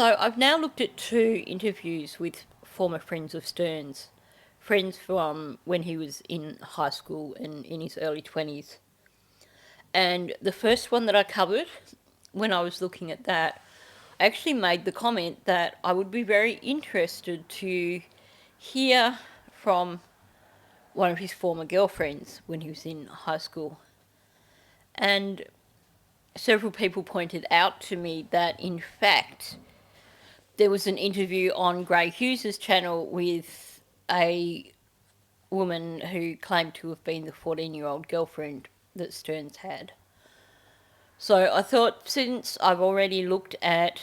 So I've now looked at 2 interviews with former friends of Stern's, friends from when he was in high school and in his early 20s. And the first one that I covered, when I was looking at that, I actually made the comment that I would be very interested to hear from one of his former girlfriends when he was in high school. And several people pointed out to me that, in fact, there was an interview on Gray Hughes' channel with a woman who claimed to have been the 14-year-old girlfriend that Stearns had. So I thought, since I've already looked at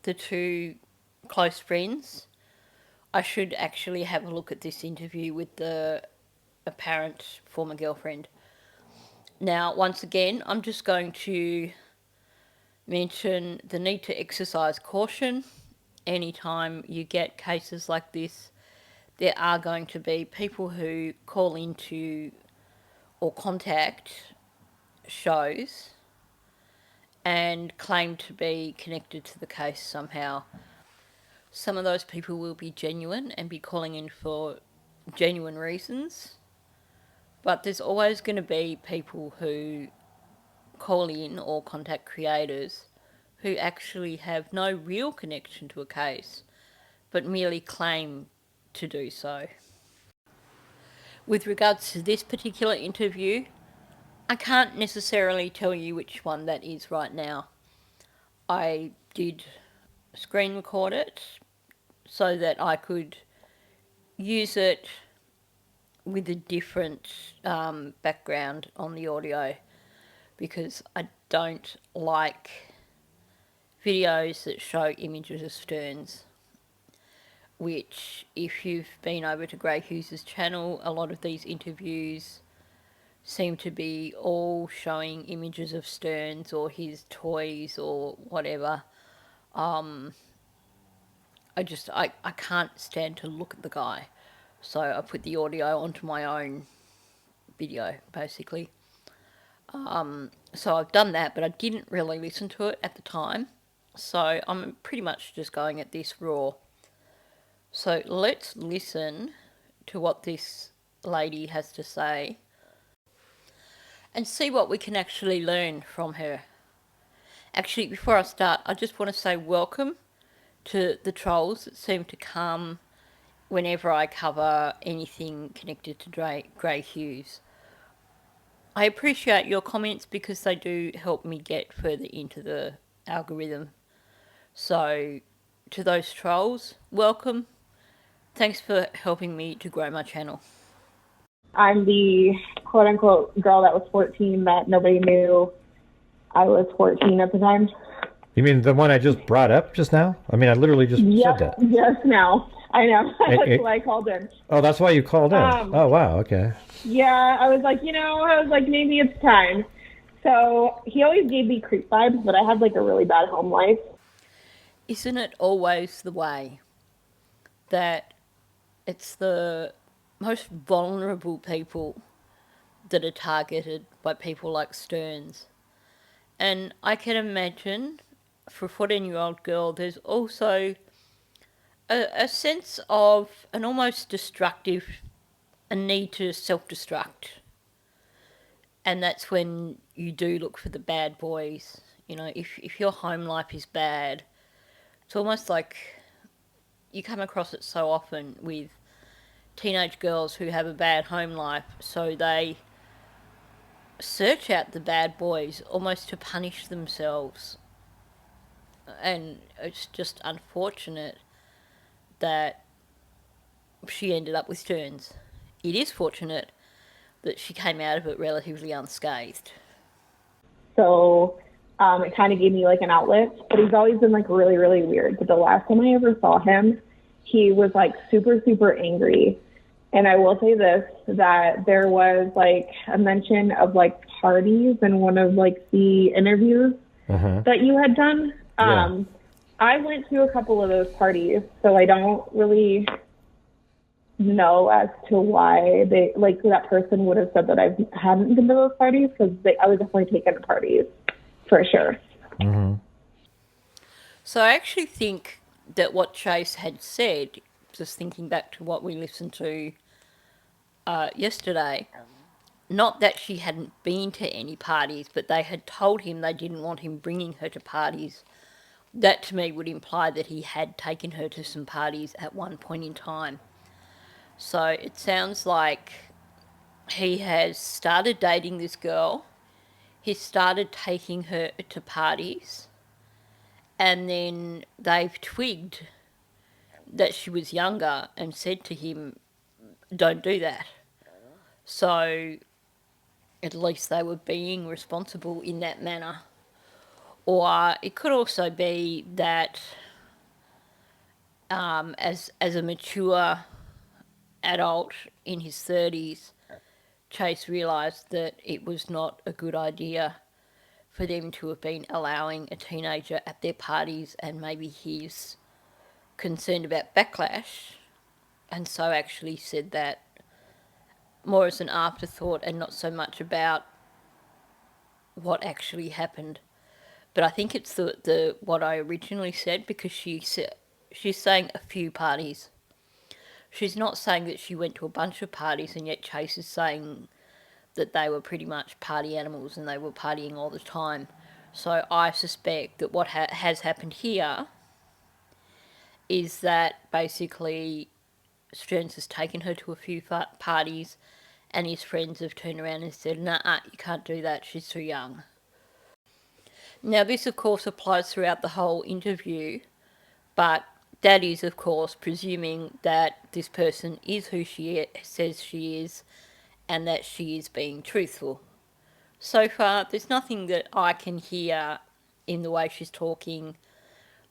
the 2 close friends, I should actually have a look at this interview with the apparent former girlfriend. Now, once again, I'm just going to mention the need to exercise caution. Anytime you get cases like this, there are going to be people who call into or contact shows and claim to be connected to the case somehow. Some of those people will be genuine and be calling in for genuine reasons, but there's always going to be people who call in or contact creators who actually have no real connection to a case, but merely claim to do so. With regards to this particular interview, I can't necessarily tell you which one that is right now. I did screen record it so that I could use it with a different background on the audio, because I don't like videos that show images of Stearns, which, if you've been over to Gray Hughes' channel, a lot of these interviews seem to be all showing images of Stearns or his toys or whatever. I can't stand to look at the guy. So I put the audio onto my own video, basically. So I've done that, but I didn't really listen to it at the time. So I'm pretty much just going at this raw. So let's listen to what this lady has to say and see what we can actually learn from her. Actually, before I start, I just want to say welcome to the trolls that seem to come whenever I cover anything connected to Gray Hughes. I appreciate your comments because they do help me get further into the algorithm. So, to those trolls, welcome. Thanks for helping me to grow my channel. I'm the quote-unquote girl that was 14 that nobody knew I was 14 at the time. You mean the one I just brought up just now? I mean, I literally just said that. Just now. I know. That's why I called in. Oh, that's why you called in. Oh, wow. Okay. Yeah, I was like, maybe it's time. So he always gave me creep vibes, but I had like a really bad home life. Isn't it always the way that it's the most vulnerable people that are targeted by people like Stearns? And I can imagine for a 14-year-old girl, there's also a sense of an almost destructive, a need to self-destruct. And that's when you do look for the bad boys. You know, if your home life is bad, it's almost like you come across it so often with teenage girls who have a bad home life, so they search out the bad boys almost to punish themselves. And it's just unfortunate that she ended up with Stearns. It is fortunate that she came out of it relatively unscathed. So it kind of gave me like an outlet, but he's always been like really, really weird. But the last time I ever saw him, he was like super, super angry. And I will say this, that there was like a mention of like parties in one of like the interviews that you had done. Yeah. I went to a couple of those parties, so I don't really know as to why they, like, that person would have said that I hadn't been to those parties, because I was definitely taken to parties, for sure. Mm-hmm. So I actually think that what Chase had said, just thinking back to what we listened to yesterday, not that she hadn't been to any parties, but they had told him they didn't want him bringing her to parties. That to me would imply that he had taken her to some parties at one point in time. So it sounds like he has started dating this girl, he started taking her to parties, and then they've twigged that she was younger and said to him, don't do that. So at least they were being responsible in that manner. Or it could also be that as a mature adult in his 30s, Chase realised that it was not a good idea for them to have been allowing a teenager at their parties, and maybe he's concerned about backlash, and so actually said that more as an afterthought and not so much about what actually happened. But I think it's the what I originally said, because she's saying a few parties. She's not saying that she went to a bunch of parties, and yet Chase is saying that they were pretty much party animals and they were partying all the time. So I suspect that what has happened here is that basically Stearns has taken her to a few parties, and his friends have turned around and said, nah, you can't do that, she's too young. Now, this, of course, applies throughout the whole interview, but that is, of course, presuming that this person is who she says she is and that she is being truthful. So far, there's nothing that I can hear in the way she's talking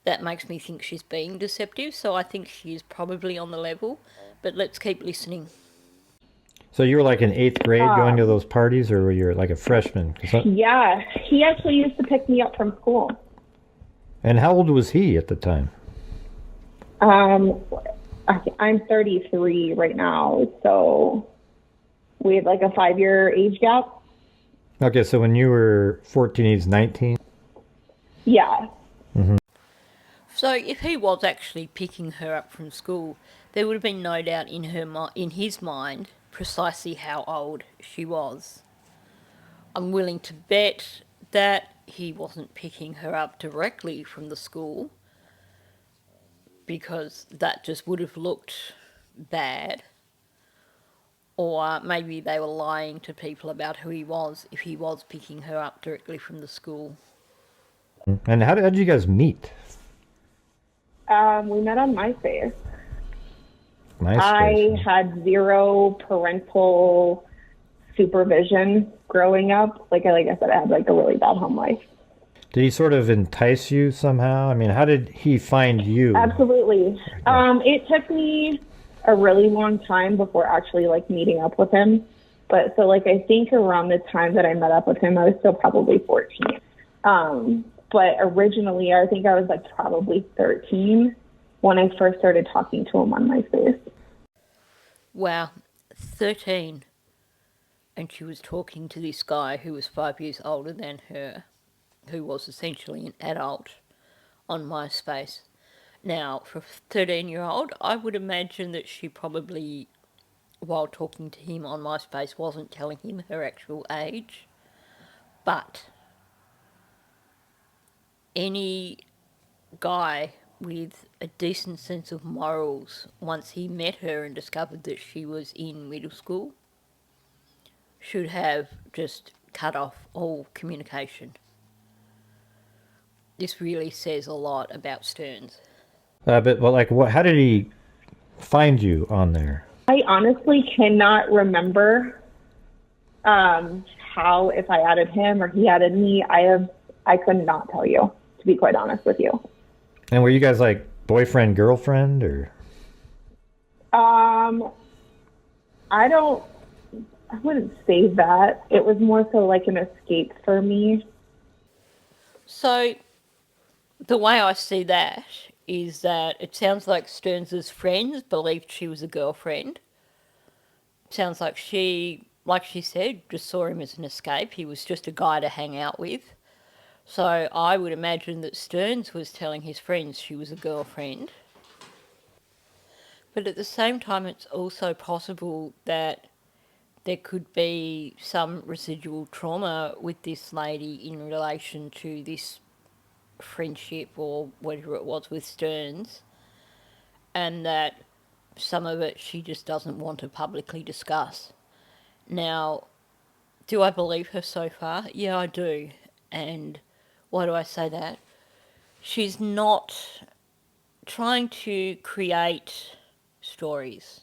that makes me think she's being deceptive, so I think she is probably on the level, but let's keep listening. So you were like in 8th grade going to those parties, or were you like a freshman? Yeah, he actually used to pick me up from school. And how old was he at the time? I'm 33 right now, so we had like a 5-year age gap. Okay, so when you were 14, he's 19? Yeah. Mm-hmm. So if he was actually picking her up from school, there would have been no doubt in his mind precisely how old she was. I'm willing to bet that he wasn't picking her up directly from the school, because that just would have looked bad. Or maybe they were lying to people about who he was if he was picking her up directly from the school. And how did you guys meet? We met on MySpace. MySpace. I had zero parental supervision growing up. Like I said, I had like a really bad home life. Did he sort of entice you somehow? I mean, how did he find you? Absolutely. It took me a really long time before actually like meeting up with him. But so like I think around the time that I met up with him, I was still probably 14. But originally, I think I was like probably 13 when I first started talking to him on MySpace. Wow, 13. And she was talking to this guy who was 5 years older than her, who was essentially an adult, on MySpace. Now, for a 13-year-old, I would imagine that she probably, while talking to him on MySpace, wasn't telling him her actual age. But any guy with a decent sense of morals, once he met her and discovered that she was in middle school, should have just cut off all communication. This really says a lot about Stearns. But well, like, what? How did he find you on there? I honestly cannot remember how, if I added him or he added me. I could not tell you, to be quite honest with you. And were you guys like boyfriend, girlfriend, or? I wouldn't say that. It was more so like an escape for me. So, the way I see that is that it sounds like Stearns' friends believed she was a girlfriend. It sounds like she said, just saw him as an escape. He was just a guy to hang out with. So I would imagine that Stearns was telling his friends she was a girlfriend. But at the same time, it's also possible that there could be some residual trauma with this lady in relation to this friendship or whatever it was with Stearns, and that some of it she just doesn't want to publicly discuss. Now, do I believe her so far? Yeah, I do. And why do I say that? She's not trying to create stories.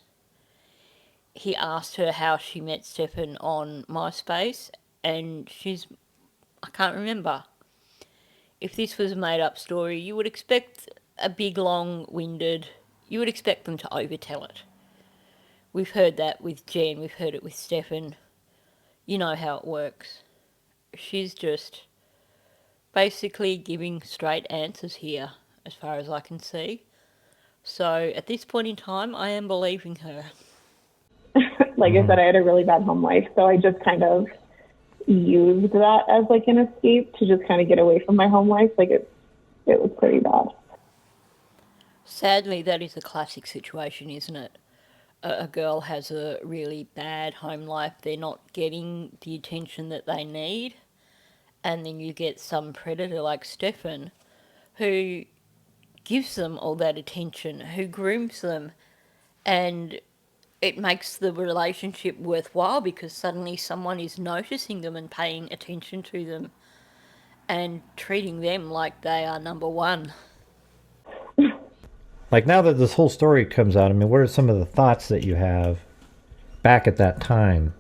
He asked her how she met Stephan on MySpace, and I can't remember. If this was a made up story, you would expect a big, long winded, you would expect them to overtell it. We've heard that with Jen, we've heard it with Stephan. You know how it works. She's just basically giving straight answers here, as far as I can see. So at this point in time, I am believing her. Like I said, I had a really bad home life, so I just kind of used that as like an escape to just kind of get away from my home life. Like it was pretty bad. Sadly, that is a classic situation, isn't it? A girl has a really bad home life, they're not getting the attention that they need, and then you get some predator like Stephan who gives them all that attention, who grooms them, and it makes the relationship worthwhile because suddenly someone is noticing them and paying attention to them and treating them like they are number one. Like now that this whole story comes out, I mean, what are some of the thoughts that you have back at that time?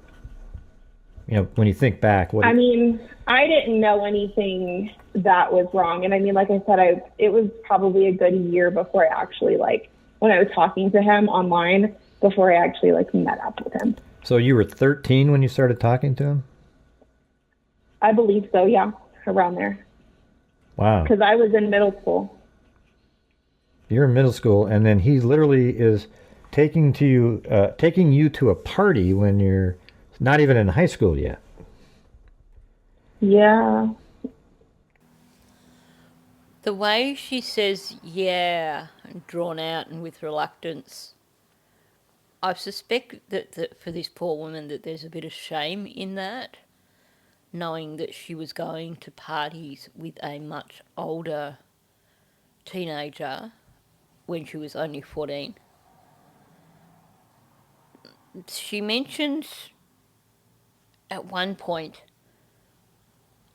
You know, when you think back, I mean, I didn't know anything that was wrong. And I mean, like I said, it was probably a good year before I actually, like, when I was talking to him online, before I actually, like, met up with him. So you were 13 when you started talking to him? I believe so, yeah, around there. Wow. Because I was in middle school. You're in middle school, and then he literally is taking you to a party when you're not even in high school yet. Yeah. The way she says yeah, drawn out and with reluctance, I suspect that for this poor woman that there's a bit of shame in that, knowing that she was going to parties with a much older teenager when she was only 14. She mentioned at one point,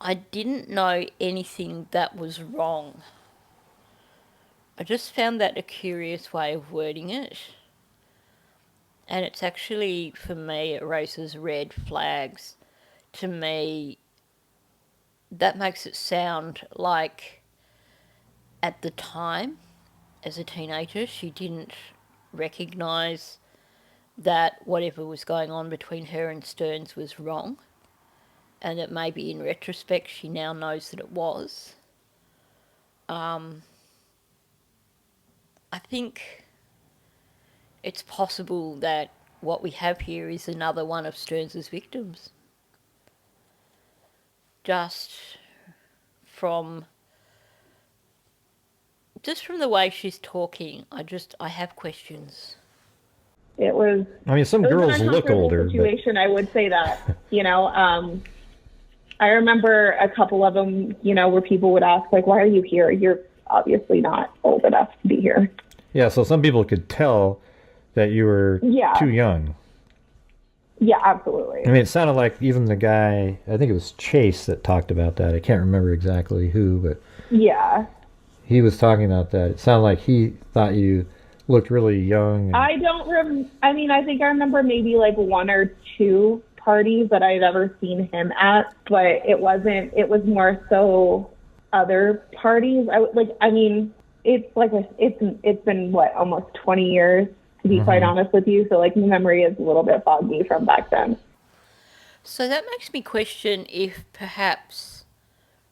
I didn't know anything that was wrong. I just found that a curious way of wording it. And it's actually, for me, it raises red flags. To me, that makes it sound like at the time, as a teenager, she didn't recognise that whatever was going on between her and Stearns was wrong, and that maybe in retrospect she now knows that it was. I think it's possible that what we have here is another one of Stearns' victims. Just from the way she's talking, I have questions. It was. I mean, some girls look older. Situation, I would say that. You know, I remember a couple of them. You know, where people would ask, like, "Why are you here? You're obviously not old enough to be here." Yeah, so some people could tell that you were too young. Yeah, absolutely. I mean, it sounded like even the guy, I think it was Chase that talked about that. I can't remember exactly who, but yeah, he was talking about that. It sounded like he thought you looked really young. I don't I mean, I think I remember maybe like one or two parties that I'd ever seen him at, but it was more so other parties. I mean, it's been what, almost 20 years to be quite honest with you. So like my memory is a little bit foggy from back then. So that makes me question if perhaps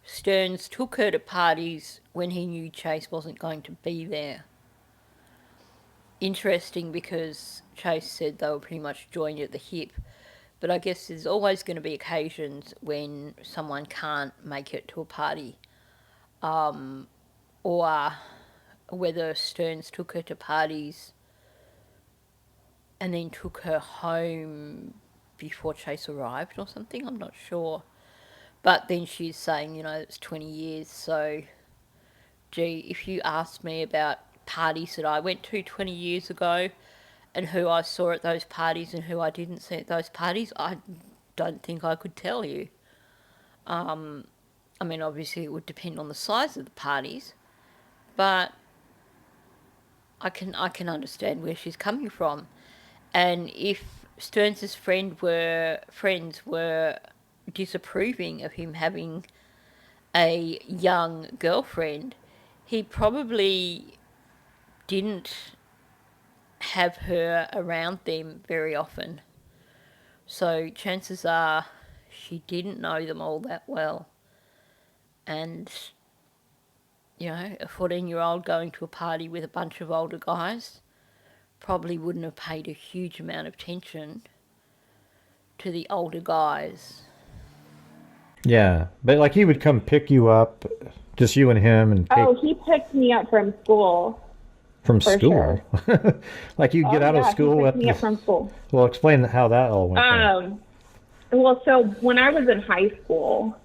Stearns took her to parties when he knew Chase wasn't going to be there. Interesting, because Chase said they were pretty much joined at the hip. But I guess there's always going to be occasions when someone can't make it to a party. Or whether Stearns took her to parties and then took her home before Chase arrived or something. I'm not sure. But then she's saying, it's 20 years. So, gee, if you asked me about parties that I went to 20 years ago and who I saw at those parties and who I didn't see at those parties, I don't think I could tell you. I mean, obviously it would depend on the size of the parties, but I can understand where she's coming from. And if Stearns' friends were disapproving of him having a young girlfriend, he probably didn't have her around them very often. So chances are she didn't know them all that well. And, a 14-year-old going to a party with a bunch of older guys probably wouldn't have paid a huge amount of attention to the older guys. Yeah, but like he would come pick you up, just you and him, and he picked me up from school. From school, sure. Like you get out of school. He picked me up from school. Well, explain how that all went. Well, so when I was in high school,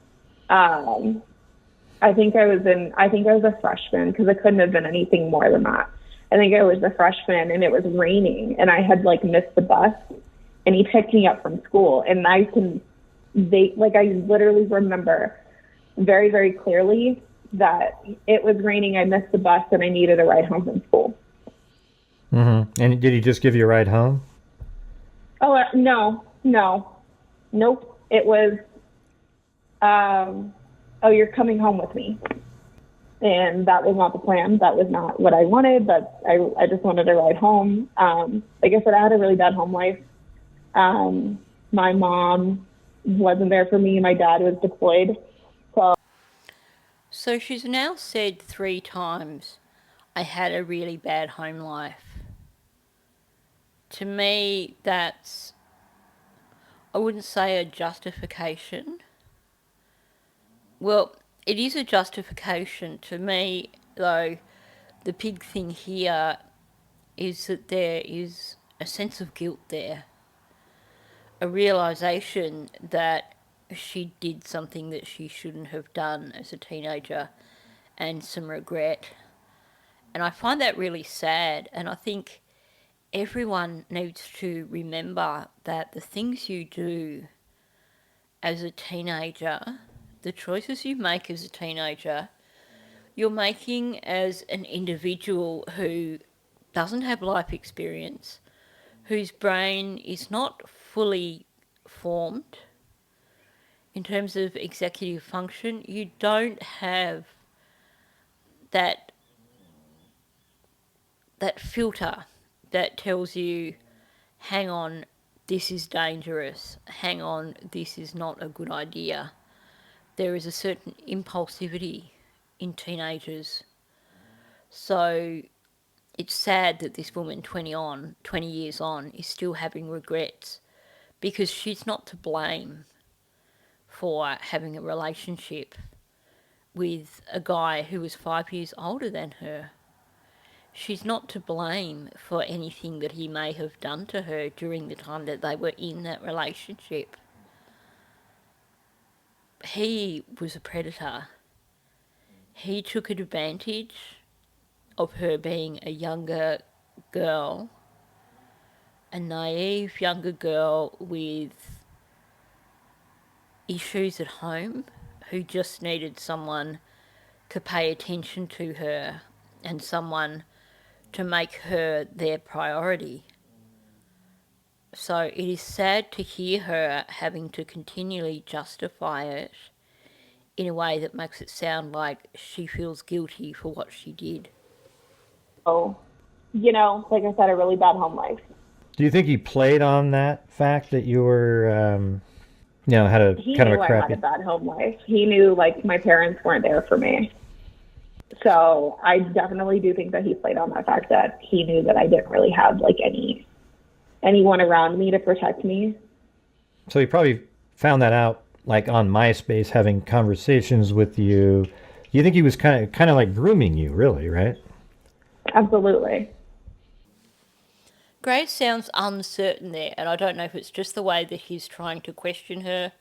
I think I was a freshman, because it couldn't have been anything more than that. I think I was a freshman, and it was raining, and I had missed the bus, and he picked me up from school, and I literally remember very, very clearly that it was raining, I missed the bus, and I needed a ride home from school. Mm-hmm. And did he just give you a ride home? Oh, no. Nope. It was, you're coming home with me. And that was not the plan. That was not what I wanted, but I just wanted a ride home. Like I said, I had a really bad home life. My mom wasn't there for me. My dad was deployed. So she's now said 3 times, I had a really bad home life. To me, that's, I wouldn't say a justification. Well, it is a justification. To me, though, the big thing here is that there is a sense of guilt there. A realisation that she did something that she shouldn't have done as a teenager, and some regret. And I find that really sad, and I think everyone needs to remember that the things you do as a teenager, the choices you make as a teenager, you're making as an individual who doesn't have life experience, whose brain is not fully formed. In terms of executive function, you don't have that filter that tells you, hang on, this is dangerous, hang on, this is not a good idea. There is a certain impulsivity in teenagers. So it's sad that this woman 20 years on is still having regrets, because she's not to blame for having a relationship with a guy who was 5 years older than her. She's not to blame for anything that he may have done to her during the time that they were in that relationship. He was a predator. He took advantage of her being a younger girl, a naive younger girl with issues at home, who just needed someone to pay attention to her and someone to make her their priority. So it is sad to hear her having to continually justify it in a way that makes it sound like she feels guilty for what she did. Oh, like I said, a really bad home life. Do you think he played on that fact that you were, had a kind of a crappy... I had a bad home life. He knew, my parents weren't there for me. So I definitely do think that he played on that fact that he knew that I didn't really have, anyone around me to protect me. So he probably found that out like on MySpace, having conversations with you. You think he was kind of like grooming you, really, right? Absolutely. Gray sounds uncertain there, and I don't know if it's just the way that he's trying to question her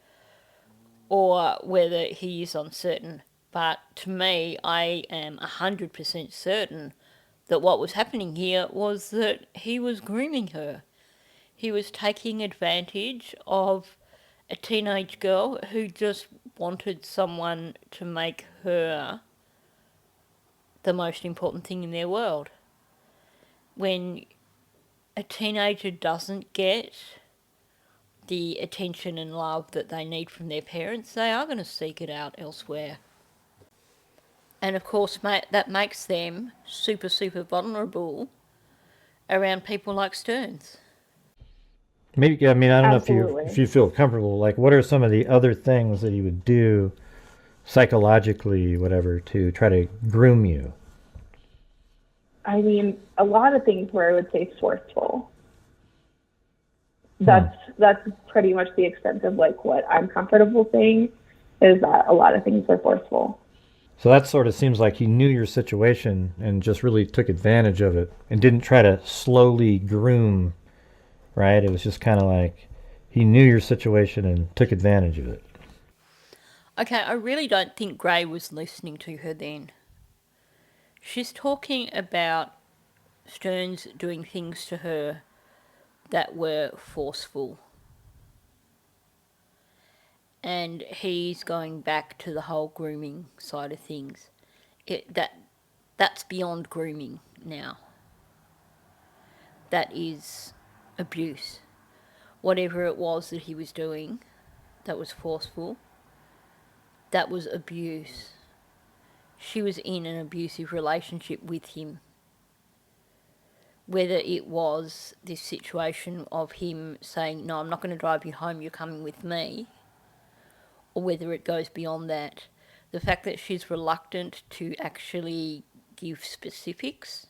or whether he is uncertain. But to me, I am 100% certain that what was happening here was that he was grooming her. He was taking advantage of a teenage girl who just wanted someone to make her the most important thing in their world. When a teenager doesn't get the attention and love that they need from their parents, they are going to seek it out elsewhere. And of course, that makes them super, super vulnerable around people like Stearns. Maybe, I mean, I don't know if Absolutely. you feel comfortable. Like, what are some of the other things that he would do psychologically, whatever, to try to groom you? I mean, a lot of things where I would say forceful. Hmm. That's pretty much the extent of like what I'm comfortable saying is that a lot of things are forceful. So that sort of seems like he knew your situation and just really took advantage of it and didn't try to slowly groom, right? It was just kind of like he knew your situation and took advantage of it. Okay, I really don't think Gray was listening to her then. She's talking about Stearns doing things to her that were forceful. And he's going back to the whole grooming side of things. That's beyond grooming now. That is abuse. Whatever it was that he was doing that was forceful, that was abuse. She was in an abusive relationship with him. Whether it was this situation of him saying, "No, I'm not going to drive you home, you're coming with me," or whether it goes beyond that. The fact that she's reluctant to actually give specifics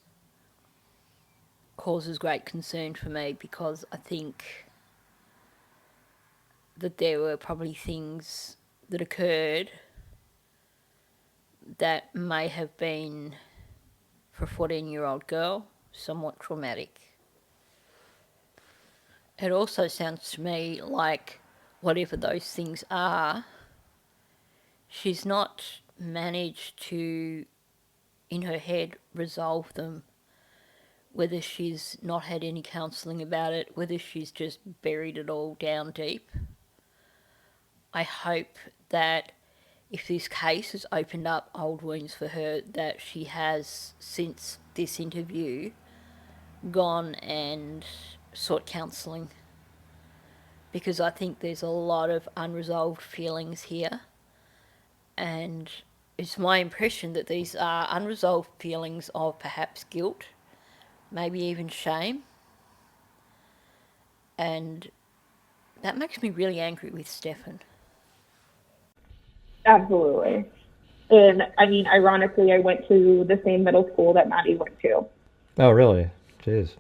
causes great concern for me, because I think that there were probably things that occurred that may have been, for a 14-year-old girl, somewhat traumatic. It also sounds to me like whatever those things are, she's not managed to, in her head, resolve them. Whether she's not had any counselling about it, whether she's just buried it all down deep. I hope that if this case has opened up old wounds for her, that she has, since this interview, gone and sought counselling. Because I think there's a lot of unresolved feelings here, and it's my impression that these are unresolved feelings of perhaps guilt, maybe even shame, and that makes me really angry with Stephan. Absolutely. And I mean, ironically, I went to the same middle school that Maddie went to. Oh, really? Jeez.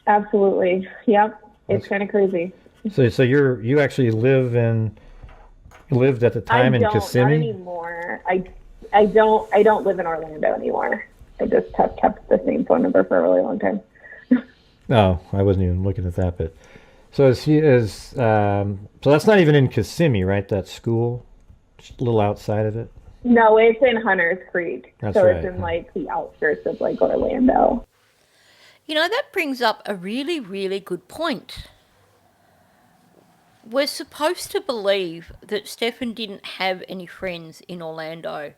Absolutely. Yep. It's That's kind of crazy. so you actually lived at the I time in don't, not Kissimmee? anymore. I don't live in Orlando anymore. I just have kept the same phone number for a really long time. No, I wasn't even looking at that. But so so that's not even in Kissimmee, right? That school, just a little outside of it. No, it's in Hunters Creek. That's So it's right. in like the outskirts of like Orlando. You know, that brings up a really, really good point. We're supposed to believe that Stephan didn't have any friends in Orlando.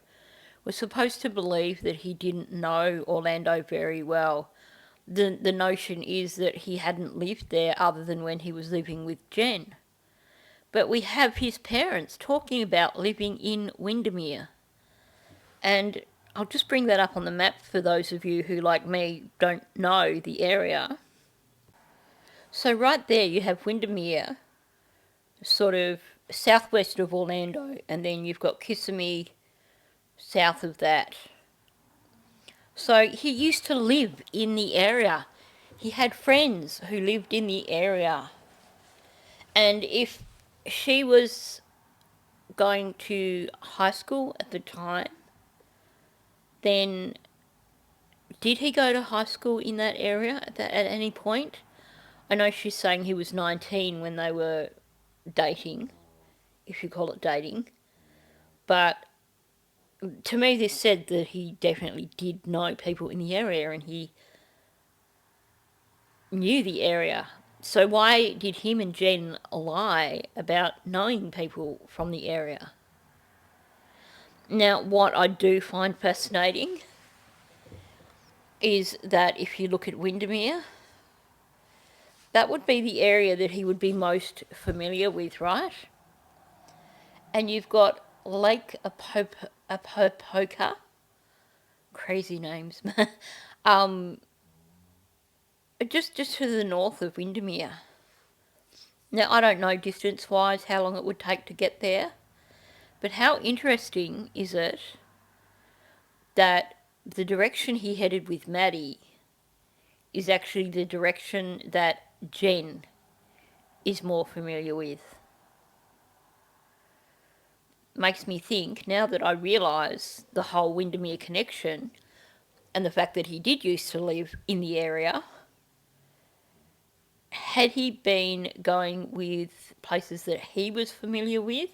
We're supposed to believe that he didn't know Orlando very well. The notion is that he hadn't lived there other than when he was living with Jen. But we have his parents talking about living in Windermere. And I'll just bring that up on the map for those of you who, like me, don't know the area. So right there you have Windermere, sort of southwest of Orlando, and then you've got Kissimmee south of that. So he used to live in the area. He had friends who lived in the area. And if she was going to high school at the time. Then, did he go to high school in that area at any point? I know she's saying he was 19 when they were dating, if you call it dating. But to me, this said that he definitely did know people in the area and he knew the area. So why did him and Jen lie about knowing people from the area? Now, what I do find fascinating is that if you look at Windermere, that would be the area that he would be most familiar with, right? And you've got Lake Apopoca, crazy names, just to the north of Windermere. Now, I don't know distance-wise how long it would take to get there, but how interesting is it that the direction he headed with Maddie is actually the direction that Jen is more familiar with? Makes me think, now that I realise the whole Windermere connection and the fact that he did used to live in the area, had he been going with places that he was familiar with,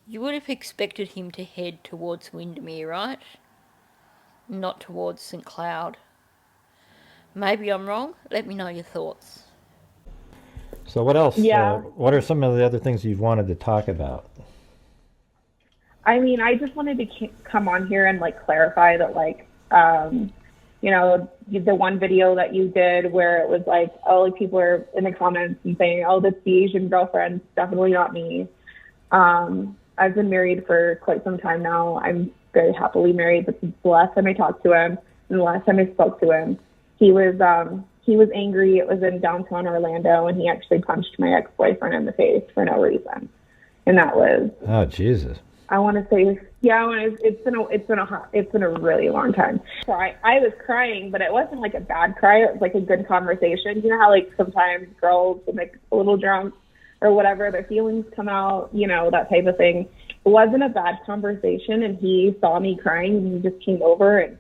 you would have expected him to head towards Windermere, right? Not towards St Cloud. Maybe I'm wrong. Let me know your thoughts. So what else? Yeah. What are some of the other things you've wanted to talk about? I mean, I just wanted to come on here and like clarify that, like, you know, the one video that you did where it was like, oh, like people are in the comments and saying, oh, that's the Asian girlfriend, definitely not me. I've been married for quite some time now. I'm very happily married, but the last time I talked to him and the last time I spoke to him, he was angry. It was in downtown Orlando, and he actually punched my ex-boyfriend in the face for no reason. And that was, Oh, Jesus. I want to say, yeah, it's been a really long time. So I was crying, but it wasn't like a bad cry. It was like a good conversation. You know how like sometimes girls when they get a little drunk or whatever, their feelings come out, you know, that type of thing. It wasn't a bad conversation, and he saw me crying, and he just came over and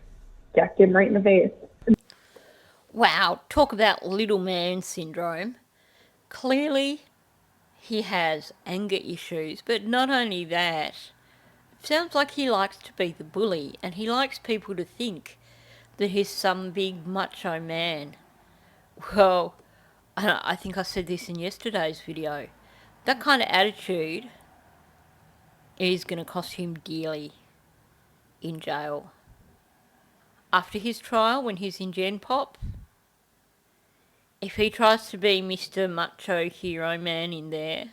decked him right in the face. Wow, talk about little man syndrome. Clearly, he has anger issues, but not only that, it sounds like he likes to be the bully, and he likes people to think that he's some big macho man. Well, I think I said this in yesterday's video. That kind of attitude is going to cost him dearly in jail. After his trial, when he's in Gen Pop, if he tries to be Mr. Macho Hero Man in there,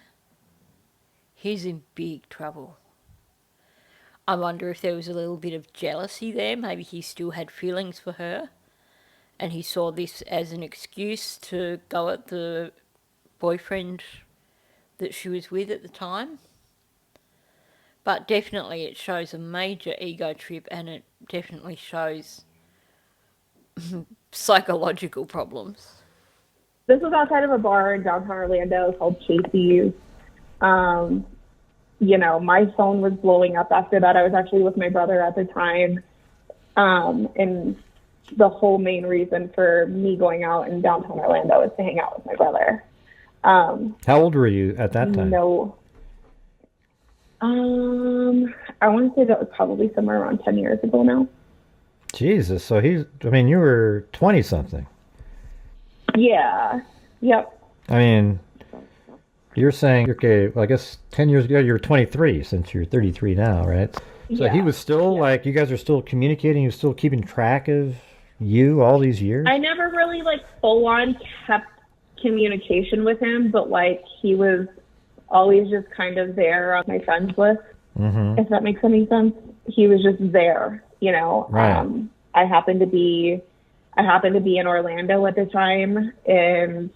he's in big trouble. I wonder if there was a little bit of jealousy there. Maybe he still had feelings for her, and he saw this as an excuse to go at the boyfriend that she was with at the time. But definitely it shows a major ego trip, and it definitely shows psychological problems. This was outside of a bar in downtown Orlando called Casey's. You know, my phone was blowing up after that. I was actually with my brother at the time. And the whole main reason for me going out in downtown Orlando was to hang out with my brother. How old were you at that time? No. I want to say that was probably somewhere around 10 years ago now. Jesus. So you were 20-something. Yeah. Yep. I mean, you're saying, okay, well, I guess 10 years ago you were 23, since you're 33 now, right? So Yeah. he was still, like, you guys are still communicating, he was still keeping track of you all these years? I never really, like, full-on kept communication with him, but, like, he was always just kind of there on my friends list, if that makes any sense. He was just there, you know. Right. I happened to be in Orlando at the time and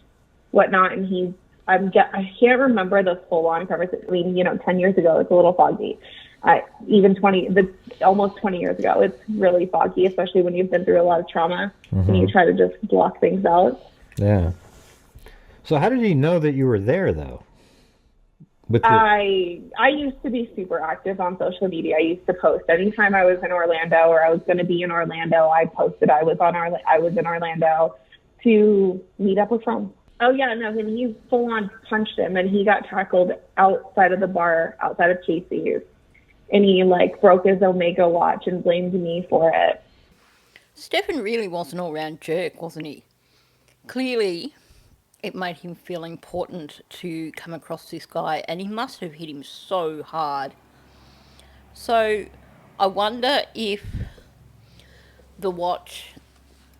whatnot, and I can't remember the full-on conversation. I mean, you know, 10 years ago, it's a little foggy. Almost 20 years ago, it's really foggy, especially when you've been through a lot of trauma and you try to just block things out. Yeah. So how did he know that you were there, though? with your? I used to be super active on social media. I used to post anytime I was in Orlando or I was going to be in Orlando. I posted I was in Orlando to meet up with friends. Oh yeah, no, and he full on punched him, and he got tackled outside of the bar, outside of Casey's, and he like broke his Omega watch and blamed me for it. Stephan really was an all-round jerk, wasn't he? Clearly, it made him feel important to come across this guy, and he must have hit him so hard. So, I wonder if the watch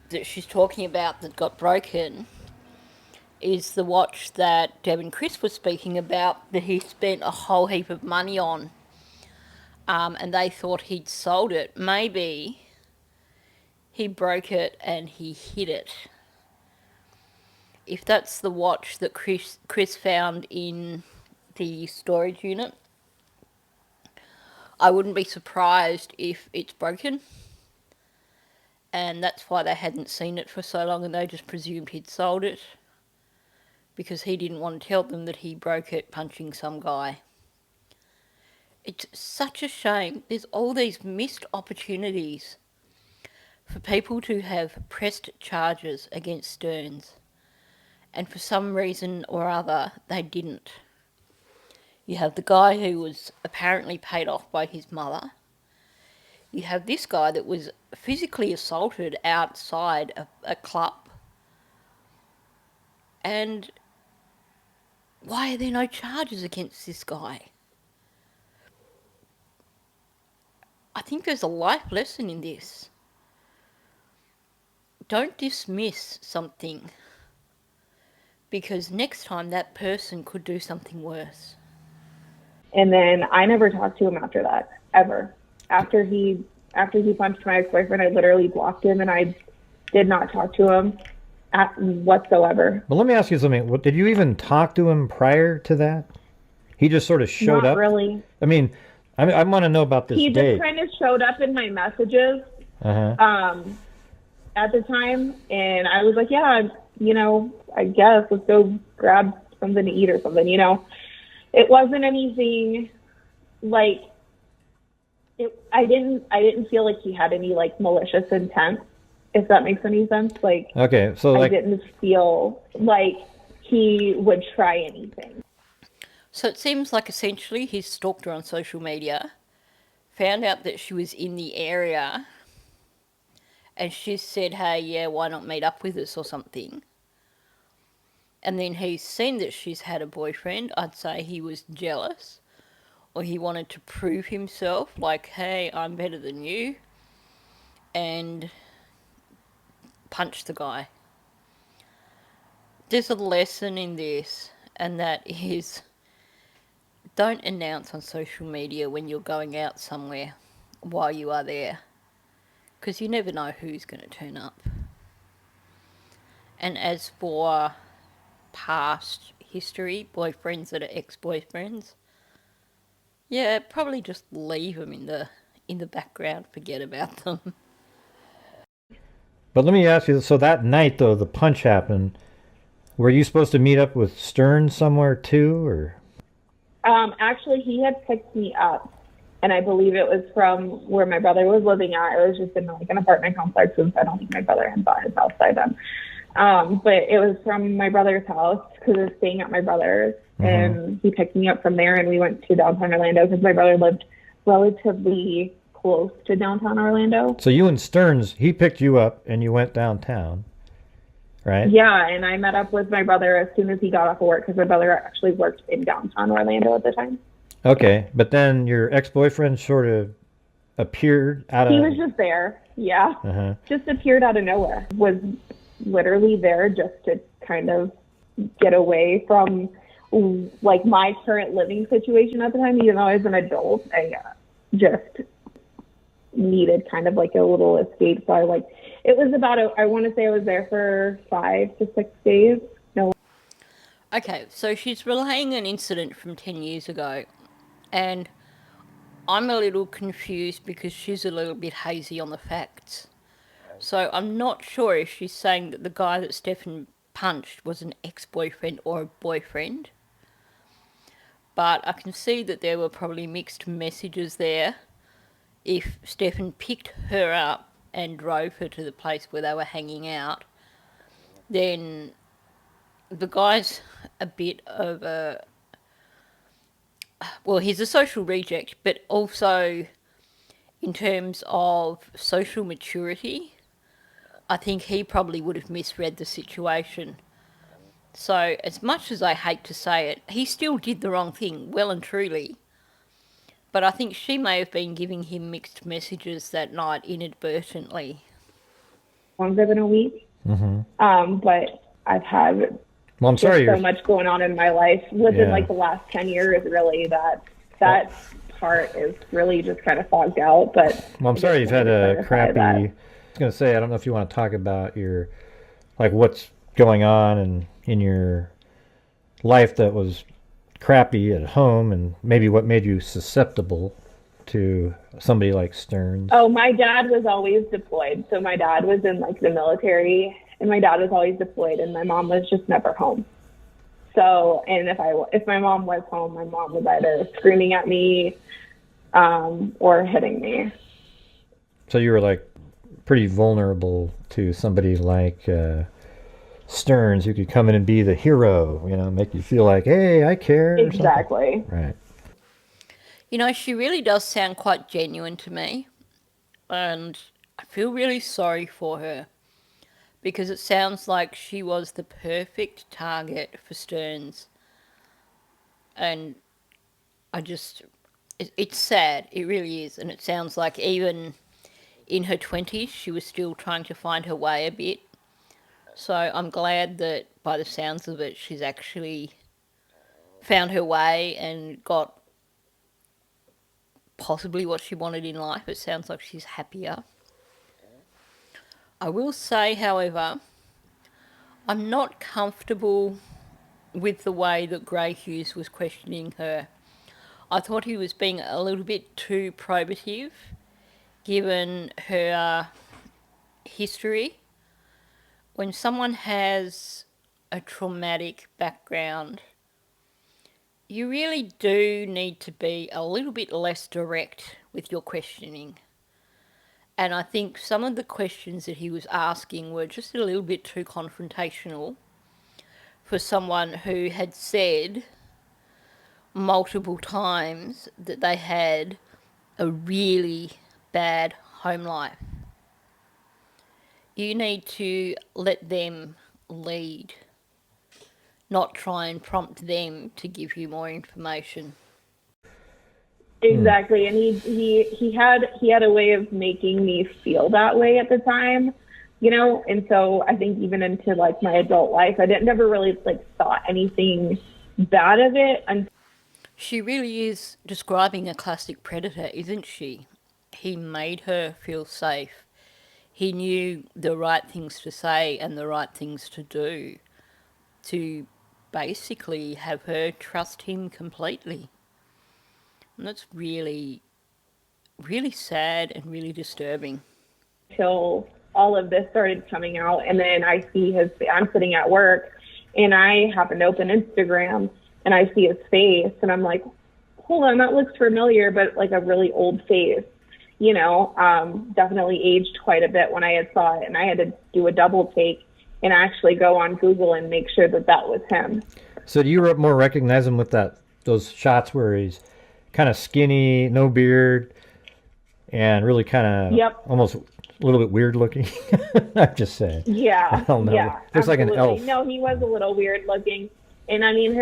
that she's talking about that got broken is the watch that Deb and Chris were speaking about that he spent a whole heap of money on, and they thought he'd sold it. Maybe he broke it and he hid it. If that's the watch that Chris found in the storage unit, I wouldn't be surprised if it's broken, and that's why they hadn't seen it for so long and they just presumed he'd sold it, because he didn't want to tell them that he broke it punching some guy. It's such a shame. There's all these missed opportunities for people to have pressed charges against Stearns, and for some reason or other they didn't. You have the guy who was apparently paid off by his mother. You have this guy that was physically assaulted outside a club. And why are there no charges against this guy? I think there's a life lesson in this. Don't dismiss something, because next time that person could do something worse. And then I never talked to him after that, ever. After he punched my ex-boyfriend, I literally blocked him, and I did not talk to him whatsoever. But let me ask you something. Did you even talk to him prior to that? He just sort of showed Not up? really. I mean, I want to know about this He date. just kind of showed up in my messages at the time, and I was like, yeah, I guess let's go grab something to eat or something, It wasn't anything like I didn't feel like he had any like malicious intent, if that makes any sense. Like, okay, so I didn't feel like he would try anything. So it seems like essentially he stalked her on social media, found out that she was in the area, and she said, hey, yeah, why not meet up with us or something? And then he's seen that she's had a boyfriend. I'd say he was jealous, or he wanted to prove himself, like, hey, I'm better than you, and punch the guy. There's a lesson in this, and that is, don't announce on social media when you're going out somewhere while you are there, because you never know who's going to turn up. And as for past history, boyfriends that are ex-boyfriends, yeah, probably just leave them in the background, forget about them. But let me ask you, so that night though, the punch happened, were you supposed to meet up with Stern somewhere too, or? Actually, he had picked me up, and I believe it was from where my brother was living at. It was just in like an apartment complex, since I don't think my brother had bought his house by then. But it was from my brother's house, because I was staying at my brother's, and he picked me up from there, and we went to downtown Orlando, because my brother lived relatively close to downtown Orlando. So you and Stearns, he picked you up, and you went downtown, right? Yeah, and I met up with my brother as soon as he got off of work, because my brother actually worked in downtown Orlando at the time. Okay, but then your ex-boyfriend sort of appeared out of... He was just there, yeah. Just appeared out of nowhere. Was literally there just to kind of get away from like my current living situation at the time. Even though I was an adult, I just needed kind of like a little escape. So it was about I want to say I was there for 5 to 6 days. No. Okay, so she's relaying an incident from 10 years ago, and I'm a little confused because she's a little bit hazy on the facts. So I'm not sure if she's saying that the guy that Stephan punched was an ex-boyfriend or a boyfriend. but I can see that there were probably mixed messages there. If Stephan picked her up and drove her to the place where they were hanging out, then the guy's a bit of a... Well, he's a social reject, but also in terms of social maturity, I think he probably would have misread the situation. So, as much as I hate to say it, he still did the wrong thing, well and truly. But I think she may have been giving him mixed messages that night inadvertently. Longer than a week. But I've had Well, I'm sorry. so much going on in my life within like the last 10 years, really, that part is really just kind of fogged out. But Well, I'm sorry you've had a crappy... I was going to say, I don't know if you want to talk about your, like, what's going on in your life that was crappy at home, and maybe what made you susceptible to somebody like Stearns. Oh, my dad was always deployed. So my dad was in like the military, and my dad was always deployed, and my mom was just never home. So, and if my mom was home, my mom was either screaming at me or hitting me. So you were like pretty vulnerable to somebody like Stearns, who could come in and be the hero, make you feel like, hey, I care. Exactly. Right. She really does sound quite genuine to me, and I feel really sorry for her, because it sounds like she was the perfect target for Stearns. And it's sad, it really is, and it sounds like even in her 20s she was still trying to find her way a bit. So I'm glad that by the sounds of it she's actually found her way and got possibly what she wanted in life. It sounds like she's happier. I will say, however, I'm not comfortable with the way that Gray Hughes was questioning her. I thought he was being a little bit too probative, given her history. When someone has a traumatic background, you really do need to be a little bit less direct with your questioning. And I think some of the questions that he was asking were just a little bit too confrontational for someone who had said multiple times that they had a really bad home life. You need to let them lead, not try and prompt them to give you more information. Exactly, and he had a way of making me feel that way at the time, and so I think even into like my adult life, I never really like thought anything bad of it. She really is describing a classic predator, isn't she? He made her feel safe. He knew the right things to say and the right things to do to basically have her trust him completely. And that's really, really sad and really disturbing. Till all of this started coming out, and then I'm sitting at work, and I happen to open Instagram, and I see his face, and I'm like, hold on, that looks familiar, but like a really old face. Definitely aged quite a bit when I had saw it, and I had to do a double take and actually go on Google and make sure that was him. So do you more recognize him with those shots where he's kind of skinny, no beard, and really kind of almost a little bit weird looking? I'm just saying. Yeah. I don't know. Yeah, looks like an elf. No, he was a little weird looking. And I mean,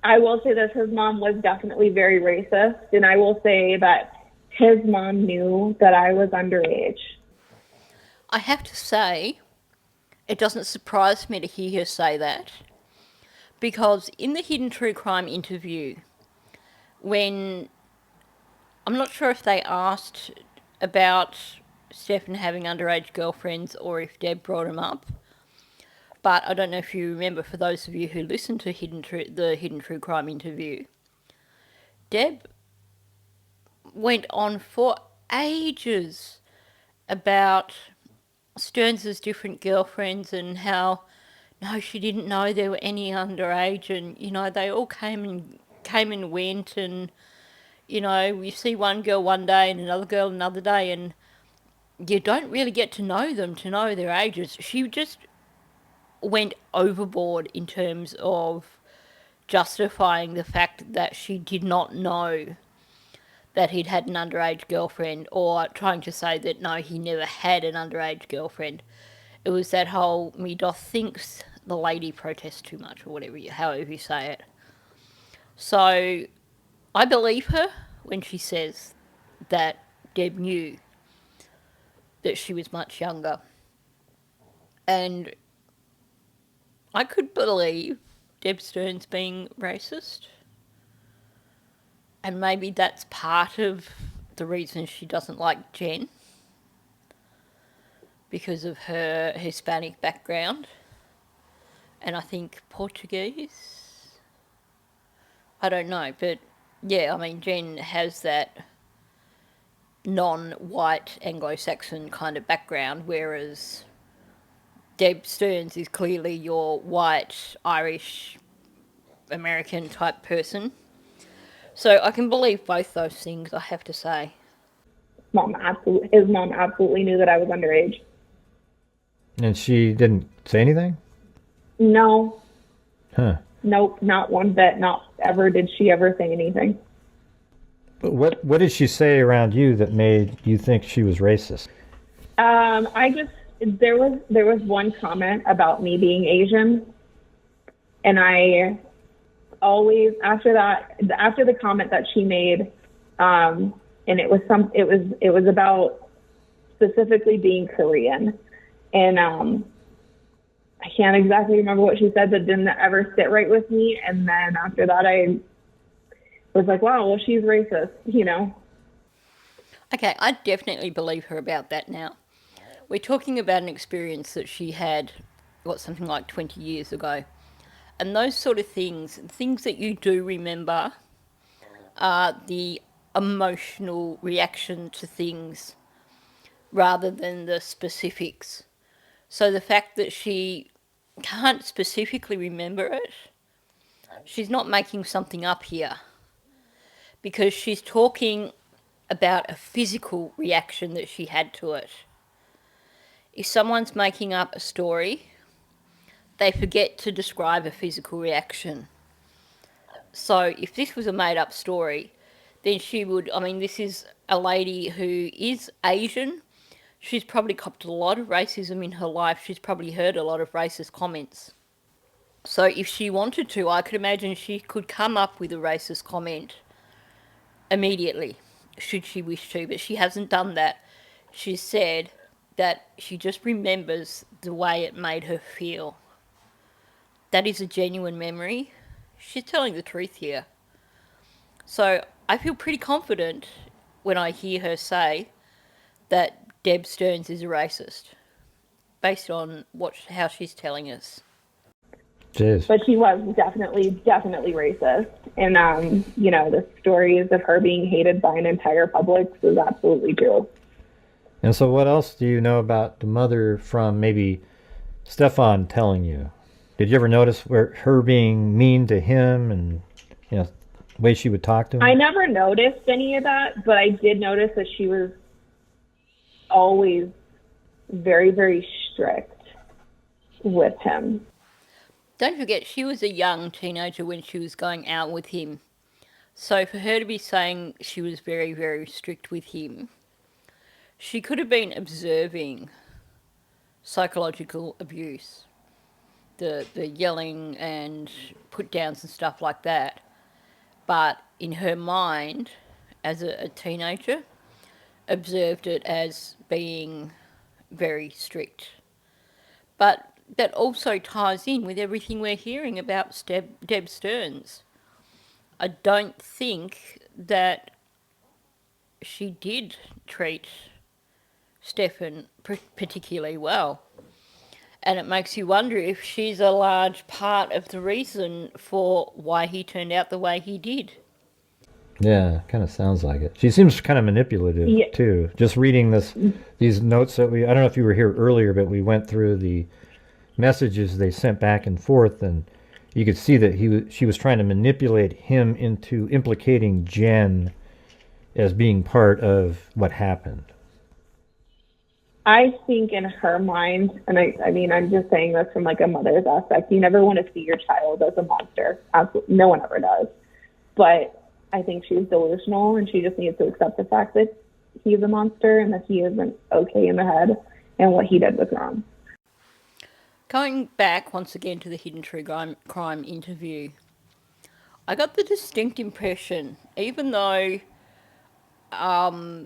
I will say this, his mom was definitely very racist. And I will say that his mom knew that I was underage. I have to say, it doesn't surprise me to hear her say that, because in the Hidden True Crime interview, when I'm not sure if they asked about Stephan having underage girlfriends or if Deb brought him up, but I don't know if you remember, for those of you who listened to the Hidden True Crime interview, Deb went on for ages about Stearns' different girlfriends and how, no, she didn't know there were any underage, and, they all came and came and went, and, you know, you see one girl one day and another girl another day, and you don't really get to know them, to know their ages. She just went overboard in terms of justifying the fact that she did not know that he'd had an underage girlfriend, or trying to say that no, he never had an underage girlfriend. It was that whole "me doth thinks the lady protests too much," or whatever, however you say it. So I believe her when she says that Deb knew that she was much younger. And I could believe Deb Stearns being racist. And maybe that's part of the reason she doesn't like Jen, because of her Hispanic background. And I think Portuguese. I don't know, but yeah, I mean, Jen has that non-white Anglo-Saxon kind of background, whereas Deb Stearns is clearly your white, Irish, American type person. So I can believe both those things, I have to say. His mom absolutely knew that I was underage. And she didn't say anything? No. Huh. Nope, not one bit. Not ever did she ever say anything. But what did she say around you that made you think she was racist? There was one comment about me being Asian, and I always, after the comment that she made, and it was about specifically being Korean, and I can't exactly remember what she said, that didn't ever sit right with me. And then after that, I was like, wow, well, she's racist, you know. Okay, I definitely believe her about that now. We're talking about an experience that she had, something like 20 years ago. And those sort of things that you do remember, are the emotional reaction to things rather than the specifics. So the fact that she can't specifically remember it, she's not making something up here, because she's talking about a physical reaction that she had to it. If someone's making up a story, they forget to describe a physical reaction. So if this was a made-up story, then she would, I mean, this is a lady who is Asian. She's probably copped a lot of racism in her life. She's probably heard a lot of racist comments. So if she wanted to, I could imagine she could come up with a racist comment immediately, should she wish to, but she hasn't done that. She said that she just remembers the way it made her feel. That is a genuine memory. She's telling the truth here. So I feel pretty confident when I hear her say that Deb Stearns is a racist, based on how she's telling us. Jeez. But she was definitely racist. And, you know, the stories of her being hated by an entire public is absolutely true. And so what else do you know about the mother from maybe Stephan telling you? Did you ever notice her being mean to him and, you know, the way she would talk to him? I never noticed any of that, but I did notice that she was always very, very strict with him. Don't forget, she was a young teenager when she was going out with him. So for her to be saying she was very, very strict with him, she could have been observing psychological abuse. The yelling and put downs and stuff like that. But in her mind, as a teenager, observed it as being very strict. But that also ties in with everything we're hearing about Deb Stearns. I don't think that she did treat Stephan particularly well. And it makes you wonder if she's a large part of the reason for why he turned out the way he did. Yeah, kind of sounds like it. She seems kind of manipulative, too. Just reading these notes that I don't know if you were here earlier, but we went through the messages they sent back and forth, and you could see that she was trying to manipulate him into implicating Jen as being part of what happened. I think in her mind, and I mean, I'm just saying this from like a mother's aspect, you never want to see your child as a monster. Absolutely, no one ever does. But I think she's delusional, and she just needs to accept the fact that he's a monster and that he isn't okay in the head, and what he did was wrong. Going back once again to the Hidden True Crime interview, I got the distinct impression, even though I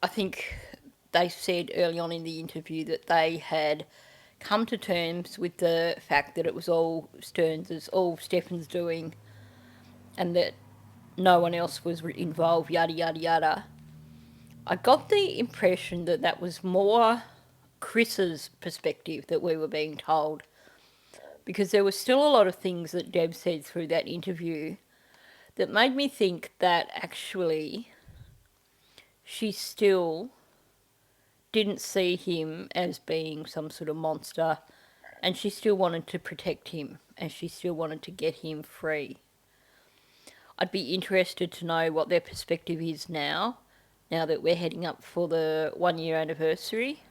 think they said early on in the interview that they had come to terms with the fact that it was all Stephan's doing, and that no one else was involved, yada yada yada. I got the impression that that was more Chris's perspective that we were being told, because there were still a lot of things that Deb said through that interview that made me think that actually she still didn't see him as being some sort of monster, and she still wanted to protect him, and she still wanted to get him free. I'd be interested to know what their perspective is now that we're heading up for the 1 year anniversary.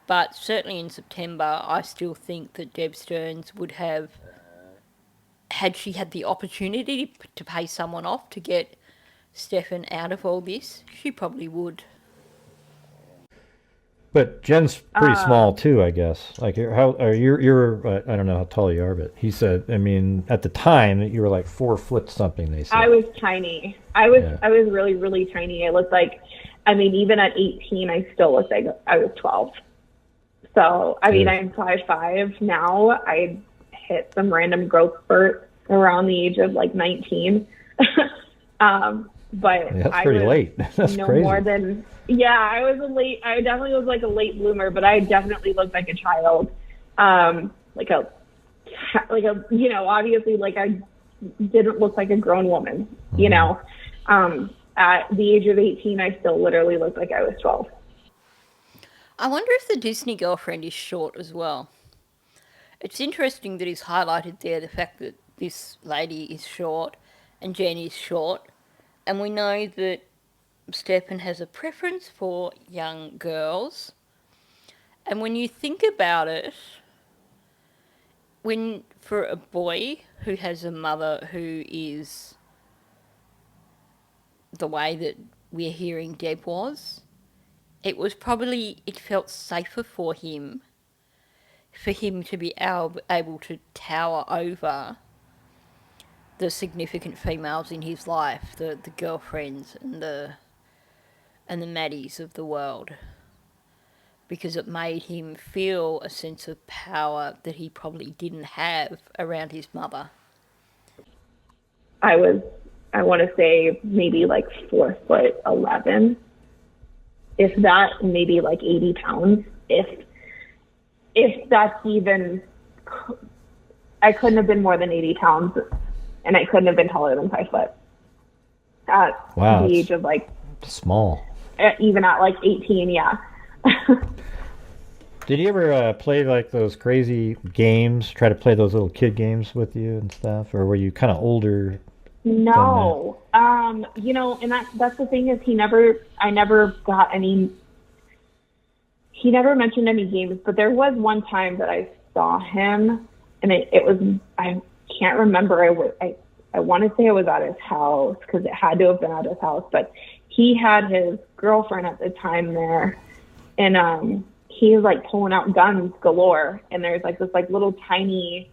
But certainly in September, I still think that Deb Stearns would have, had she had the opportunity to pay someone off to get Stephan out of all this, she probably would. But Jen's pretty small too, I guess. Like, how are you're I don't know how tall you are, but he said, I mean, at the time you were like 4 foot something. They said I was tiny. I was really, really tiny. I looked like, I mean, even at 18, I still looked like I was 12. So, I mean, I'm 5'5" now. I hit some random growth spurt around the age of like 19. But yeah, that's pretty late. That's no crazy. more than, I definitely was like a late bloomer, but I definitely looked like a child. Like a, you know, obviously like I didn't look like a grown woman, you know. At the age of 18, I still literally looked like I was 12. I wonder if the Disney girlfriend is short as well. It's interesting that he's highlighted there the fact that this lady is short and Jen is short. And we know that Stephan has a preference for young girls. And when you think about it, when for a boy who has a mother who is the way that we're hearing Deb was, it felt safer for him to be able to tower over the significant females in his life, the girlfriends and the Maddies of the world, because it made him feel a sense of power that he probably didn't have around his mother. I want to say maybe like 4'11", if that, maybe like 80 pounds, if that's even. I couldn't have been more than 80 pounds, and I couldn't have been taller than 5 foot at the age of like small. Even at like 18, yeah. Did you ever play like those crazy games? Try to play those little kid games with you and stuff, or were you kind of older? No, you know, and that's the thing is I never got any. He never mentioned any games, but there was one time that I saw him, and it was, I can't remember. I want to say I was at his house because it had to have been at his house, but he had his girlfriend at the time there, and he was like pulling out guns galore, and there's like this like little tiny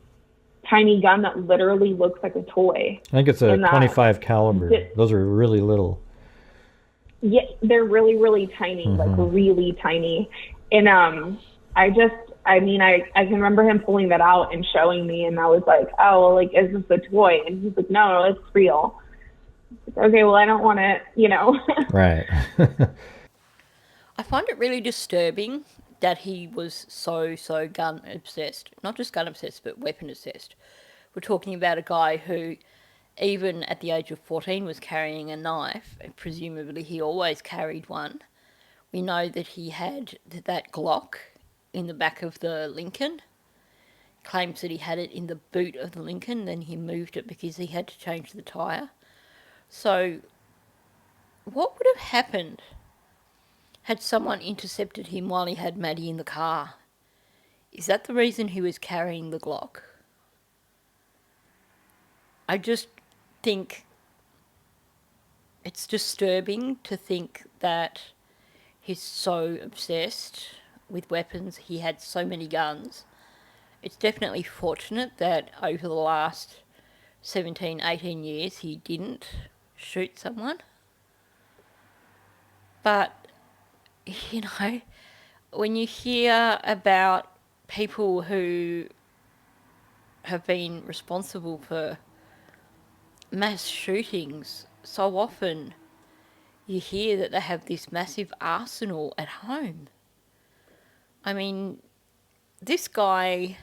gun that literally looks like a toy. I think it's a 25 caliber. Those are really little. Yeah, they're really, really tiny, like really tiny. And I can remember him pulling that out and showing me, and I was like, oh, well, like, is this a toy? And he's like, no, it's real. Okay, well, I don't want it, you know. Right. I find it really disturbing that he was so gun obsessed. Not just gun obsessed, but weapon obsessed. We're talking about a guy who, even at the age of 14, was carrying a knife, and presumably he always carried one. We know that he had that Glock in the back of the Lincoln. claims that he had it in the boot of the Lincoln, then he moved it because he had to change the tyre. So what would have happened had someone intercepted him while he had Maddie in the car? Is that the reason he was carrying the Glock? I just think it's disturbing to think that he's so obsessed with weapons. He had so many guns. It's definitely fortunate that over the last 17, 18 years he didn't shoot someone. But, you know, when you hear about people who have been responsible for mass shootings, so often you hear that they have this massive arsenal at home. I mean, this guy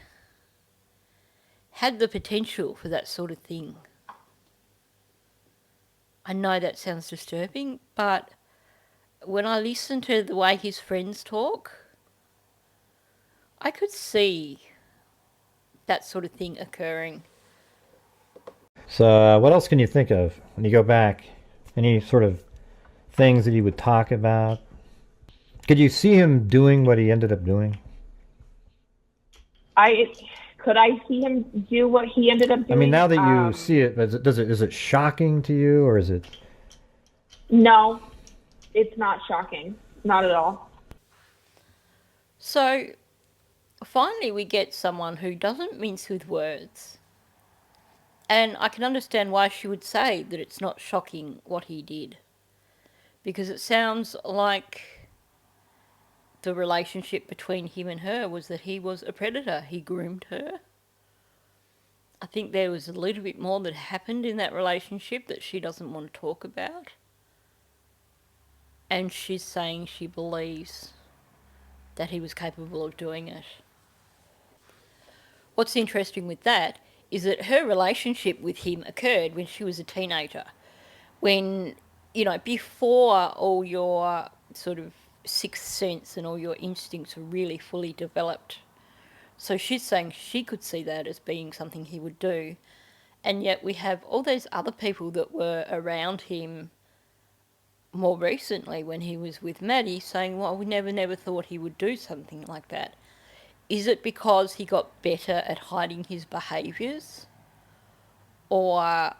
had the potential for that sort of thing. I know that sounds disturbing, but when I listen to the way his friends talk, I could see that sort of thing occurring. So, what else can you think of when you go back? Any sort of things that he would talk about? Could you see him doing what he ended up doing? Could I see him do what he ended up doing? I mean, now that you see it, is it shocking to you, or is it? No, it's not shocking. Not at all. So, finally we get someone who doesn't mince with words. And I can understand why she would say that it's not shocking what he did. Because it sounds like the relationship between him and her was that he was a predator. He groomed her. I think there was a little bit more that happened in that relationship that she doesn't want to talk about. And she's saying she believes that he was capable of doing it. What's interesting with that is that her relationship with him occurred when she was a teenager. When, you know, before all your sort of sixth sense and all your instincts were really fully developed. So she's saying she could see that as being something he would do. And yet we have all those other people that were around him more recently when he was with Maddie saying, well, we never thought he would do something like that. Is it because he got better at hiding his behaviours? Or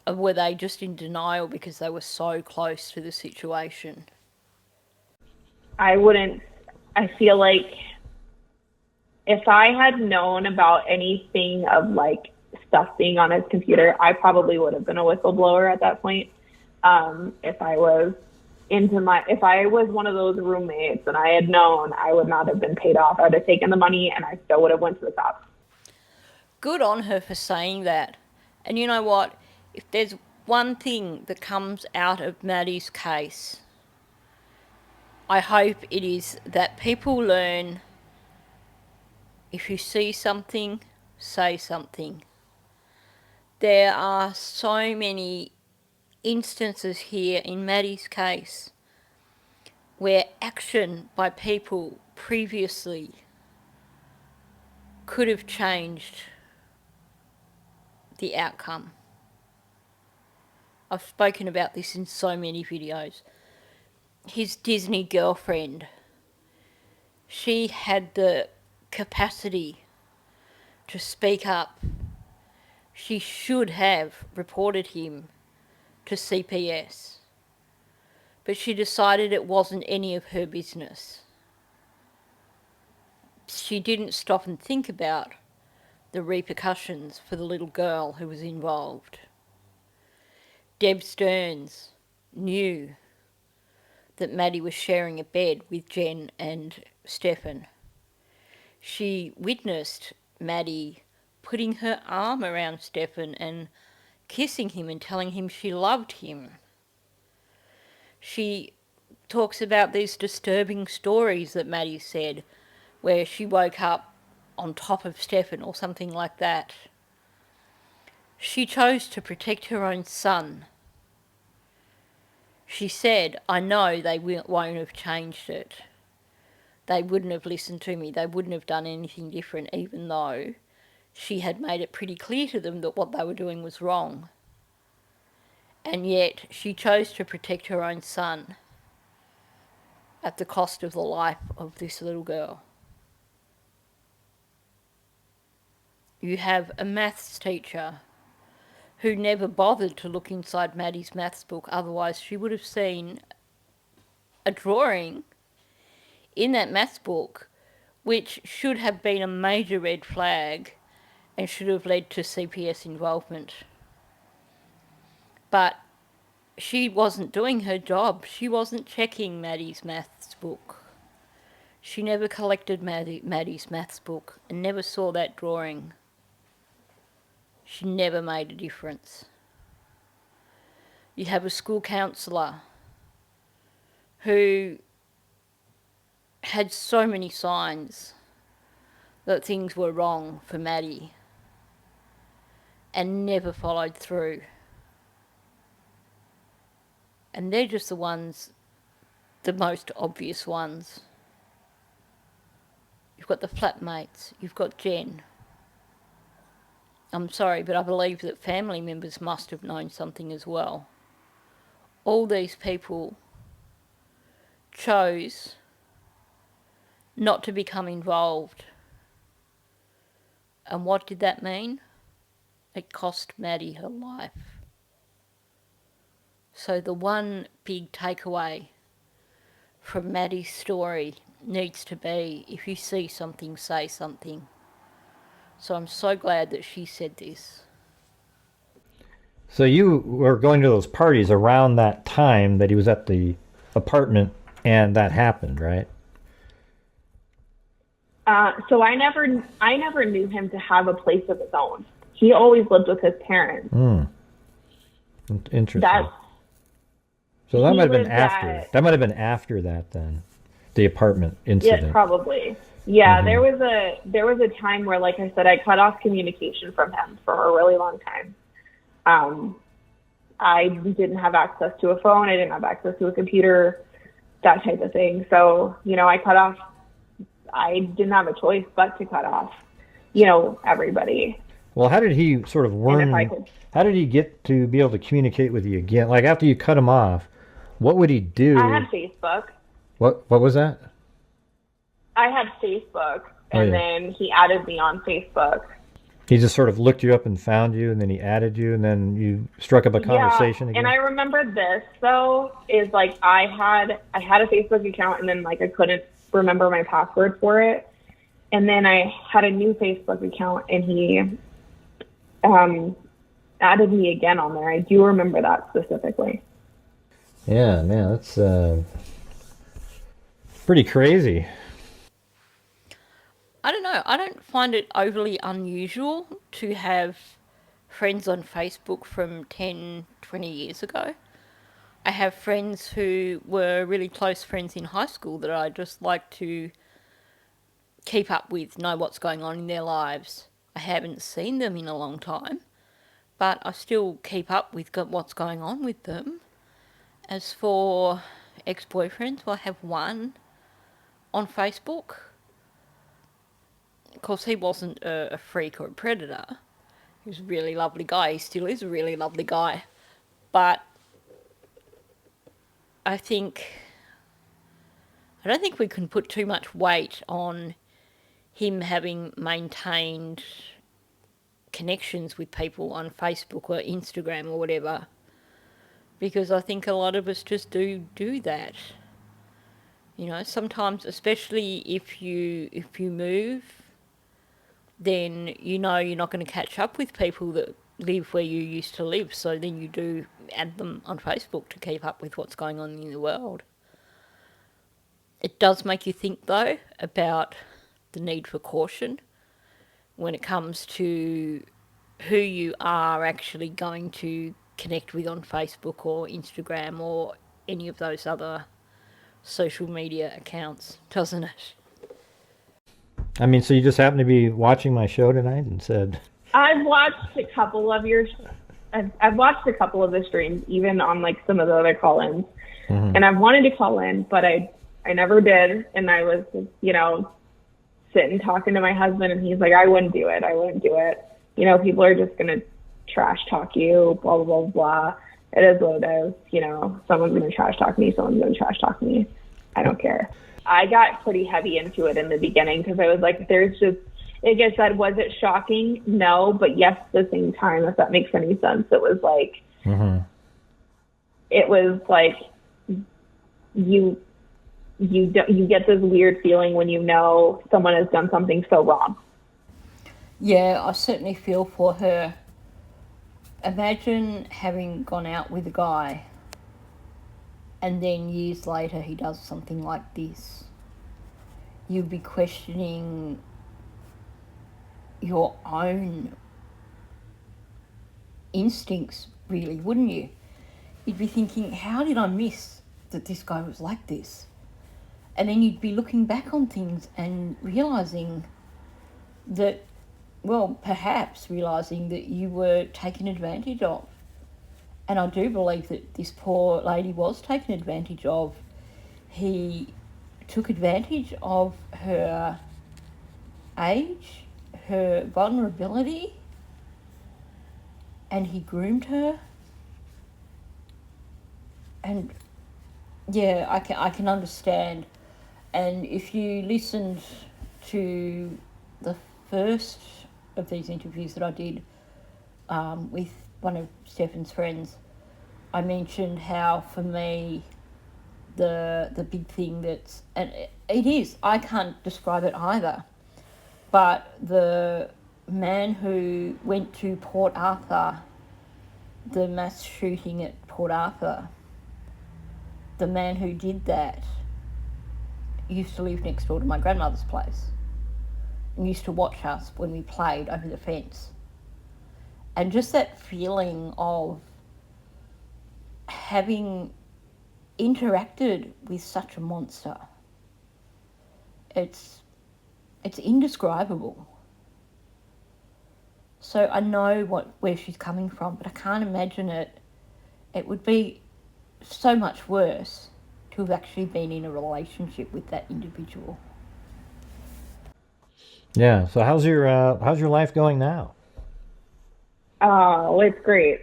were they just in denial because they were so close to the situation? I feel like if I had known about anything of like stuff being on his computer, I probably would have been a whistleblower at that point. If I was one of those roommates and I had known, I would not have been paid off. I would have taken the money and I still would have went to the cops. Good on her for saying that. And you know what? If there's one thing that comes out of Maddie's case, I hope it is that people learn, if you see something, say something. There are so many instances here in Maddie's case where action by people previously could have changed the outcome. I've spoken about this in so many videos. His Disney girlfriend, she had the capacity to speak up. She should have reported him to CPS, but she decided it wasn't any of her business. She didn't stop and think about the repercussions for the little girl who was involved. Deb Stearns knew that Maddie was sharing a bed with Jen and Stephan. She witnessed Maddie putting her arm around Stephan and kissing him and telling him she loved him. She talks about these disturbing stories that Maddie said, where she woke up on top of Stephan or something like that. She chose to protect her own son. She said, I know they won't have changed it. They wouldn't have listened to me. They wouldn't have done anything different, even though she had made it pretty clear to them that what they were doing was wrong. And yet she chose to protect her own son at the cost of the life of this little girl. You have a maths teacher who never bothered to look inside Maddie's maths book, otherwise she would have seen a drawing in that maths book which should have been a major red flag and should have led to CPS involvement. But she wasn't doing her job. She wasn't checking Maddie's maths book. She never collected Maddie's maths book and never saw that drawing. She never made a difference. You have a school counsellor who had so many signs that things were wrong for Maddie and never followed through. And they're just the ones, the most obvious ones. You've got the flatmates, you've got Jen. I'm sorry, but I believe that family members must have known something as well. All these people chose not to become involved. And what did that mean? It cost Maddie her life. So the one big takeaway from Maddie's story needs to be, if you see something, say something. So I'm so glad that she said this. So you were going to those parties around that time that he was at the apartment and that happened, right? So I never knew him to have a place of his own. He always lived with his parents. Interesting. So that might have been after. That might have been after that then, the apartment incident. Yeah, probably. Yeah, there was a time where, like I said, I cut off communication from him for a really long time. I didn't have access to a phone. I didn't have access to a computer, that type of thing. So, I cut off. I didn't have a choice but to cut off, everybody. Well, how did he sort of learn? How did he get to be able to communicate with you again? Like after you cut him off, what would he do? I had Facebook. What was that? I had Facebook, and then he added me on Facebook. He just sort of looked you up and found you, and then he added you, and then you struck up a conversation again? And I remember this, though, is like I had a Facebook account, and then like I couldn't remember my password for it. And then I had a new Facebook account, and he added me again on there. I do remember that specifically. Yeah, man, that's pretty crazy. I don't know. I don't find it overly unusual to have friends on Facebook from 10, 20 years ago. I have friends who were really close friends in high school that I just like to keep up with, know what's going on in their lives. I haven't seen them in a long time, but I still keep up with what's going on with them. As for ex-boyfriends, well, I have one on Facebook. Of course, he wasn't a freak or a predator. He was a really lovely guy. He still is a really lovely guy. But I don't think we can put too much weight on him having maintained connections with people on Facebook or Instagram or whatever, because I think a lot of us just do that. Sometimes, especially if you move, then you're not going to catch up with people that live where you used to live, so then you do add them on Facebook to keep up with what's going on in the world. It does make you think, though, about the need for caution when it comes to who you are actually going to connect with on Facebook or Instagram or any of those other social media accounts, doesn't it? I mean, so you just happened to be watching my show tonight and said... I've watched a couple of the streams, even on like some of the other call-ins. And I've wanted to call in, but I never did. And I was, sitting talking to my husband, and he's like, I wouldn't do it. I wouldn't do it. You know, people are just going to trash talk you, blah, blah, blah, blah. It is what it is. You know, someone's going to trash talk me. Someone's going to trash talk me. I don't care. I got pretty heavy into it in the beginning because I was like, there's just, like I said, was it shocking? No, but yes, at the same time, if that makes any sense, it was like, it was like you get this weird feeling when you know someone has done something so wrong. Yeah, I certainly feel for her. Imagine having gone out with a guy and then years later he does something like this. You'd be questioning your own instincts, really, wouldn't you? You'd be thinking, how did I miss that this guy was like this? And then you'd be looking back on things and realising that, well, perhaps realising that you were taken advantage of. And I do believe that this poor lady was taken advantage of. He took advantage of her age, her vulnerability, and he groomed her. And yeah, I can understand. And if you listened to the first of these interviews that I did with one of Stephan's friends, I mentioned how for me the big thing that's, and it is, I can't describe it either, but the man who went to Port Arthur, the mass shooting at Port Arthur, the man who did that used to live next door to my grandmother's place and used to watch us when we played over the fence. And just that feeling of having interacted with such a monster, it's indescribable. So I know where she's coming from, but I can't imagine it. It would be so much worse to have actually been in a relationship with that individual. Yeah. So how's your life going now? Oh, it's great.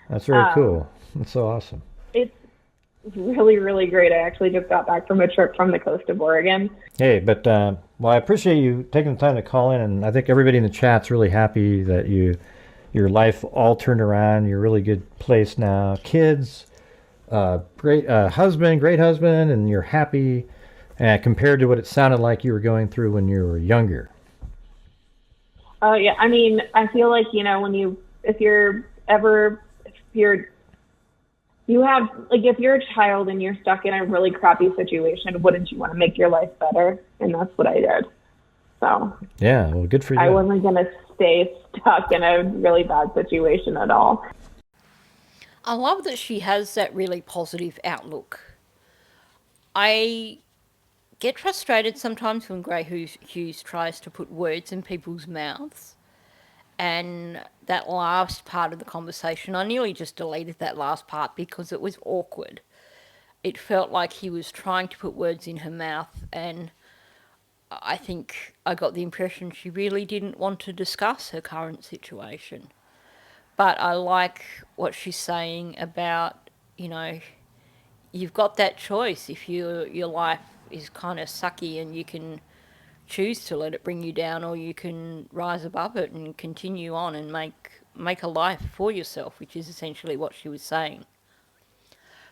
That's very cool. That's so awesome. It's really, really great. I actually just got back from a trip from the coast of Oregon. Hey, but well, I appreciate you taking the time to call in, and I think everybody in the chat's really happy that your life all turned around. You're a really good place now. Kids, great husband, great husband, and you're happy compared to what it sounded like you were going through when you were younger. Oh yeah, I mean, I feel like, you know, if you're a child and you're stuck in a really crappy situation, wouldn't you want to make your life better? And that's what I did. So yeah, well, good for you. I wasn't going to stay stuck in a really bad situation at all. I love that she has that really positive outlook. I get frustrated sometimes when Gray Hughes tries to put words in people's mouths. And that last part of the conversation, I nearly just deleted that last part because it was awkward. It felt like he was trying to put words in her mouth, and I think I got the impression she really didn't want to discuss her current situation. But I like what she's saying about, you know, you've got that choice if your life is kind of sucky and you can choose to let it bring you down, or you can rise above it and continue on and make a life for yourself, which is essentially what she was saying.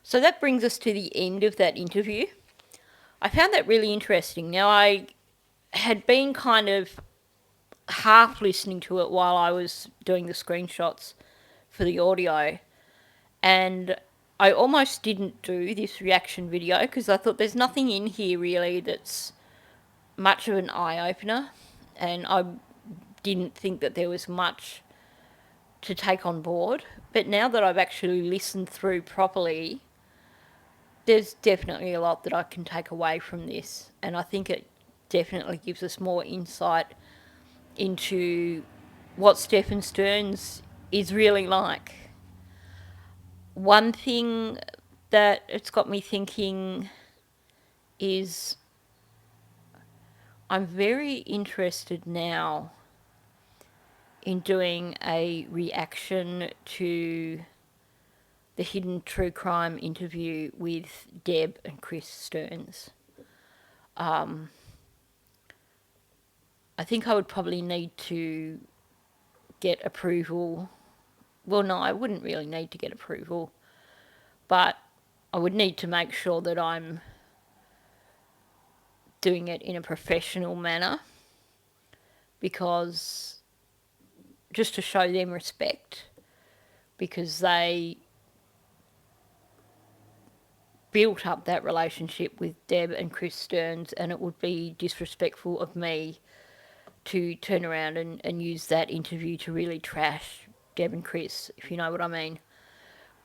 So that brings us to the end of that interview. I found that really interesting. Now, I had been kind of half listening to it while I was doing the screenshots for the audio, and I almost didn't do this reaction video because I thought there's nothing in here really that's much of an eye-opener, and I didn't think that there was much to take on board. But now that I've actually listened through properly, there's definitely a lot that I can take away from this, and I think it definitely gives us more insight into what Stephan Stearns is really like. One thing that it's got me thinking is, I'm very interested now in doing a reaction to the Hidden True Crime interview with Deb and Chris Stearns. I think I would probably need to get approval. Well, no, I wouldn't really need to get approval, but I would need to make sure that I'm doing it in a professional manner, because just to show them respect, because they built up that relationship with Deb and Chris Stearns, and it would be disrespectful of me to turn around and use that interview to really trash Deb and Chris, if you know what I mean.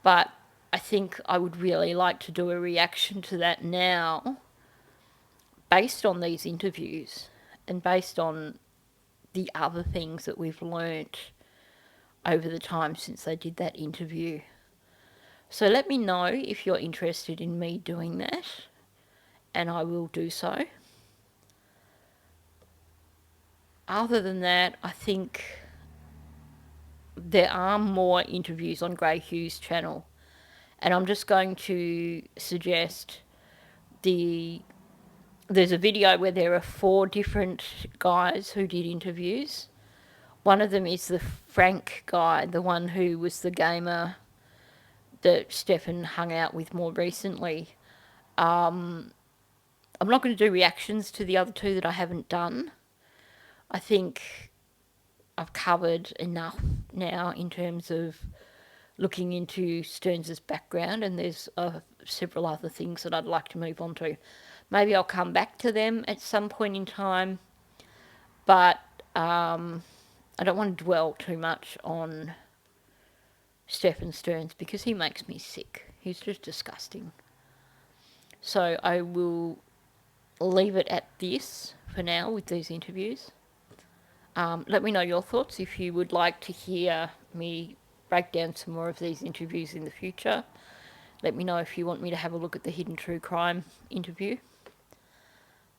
But I think I would really like to do a reaction to that now, based on these interviews and based on the other things that we've learnt over the time since they did that interview. So let me know if you're interested in me doing that, and I will do so. Other than that, I think there are more interviews on Gray Hughes' channel, and I'm just going to suggest there's a video where there are 4 different guys who did interviews. One of them is the Frank guy, the one who was the gamer that Stephan hung out with more recently. I'm not going to do reactions to the other 2 that I haven't done. I think I've covered enough now in terms of looking into Stearns' background, and there's several other things that I'd like to move on to. Maybe I'll come back to them at some point in time, but I don't want to dwell too much on Stephan Stearns because he makes me sick. He's just disgusting. So I will leave it at this for now with these interviews. Let me know your thoughts if you would like to hear me break down some more of these interviews in the future. Let me know if you want me to have a look at the Hidden True Crime interview,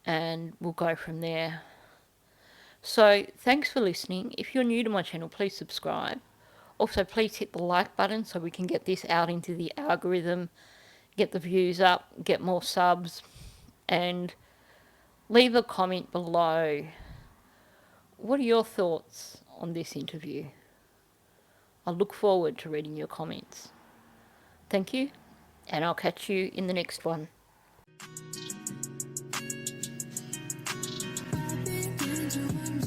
and we'll go from there. So thanks for listening. If you're new to my channel, please subscribe. Also, please hit the like button so we can get this out into the algorithm, get the views up, get more subs, and leave a comment below. What are your thoughts on this interview? I look forward to reading your comments. Thank you, and I'll catch you in the next one. I've been into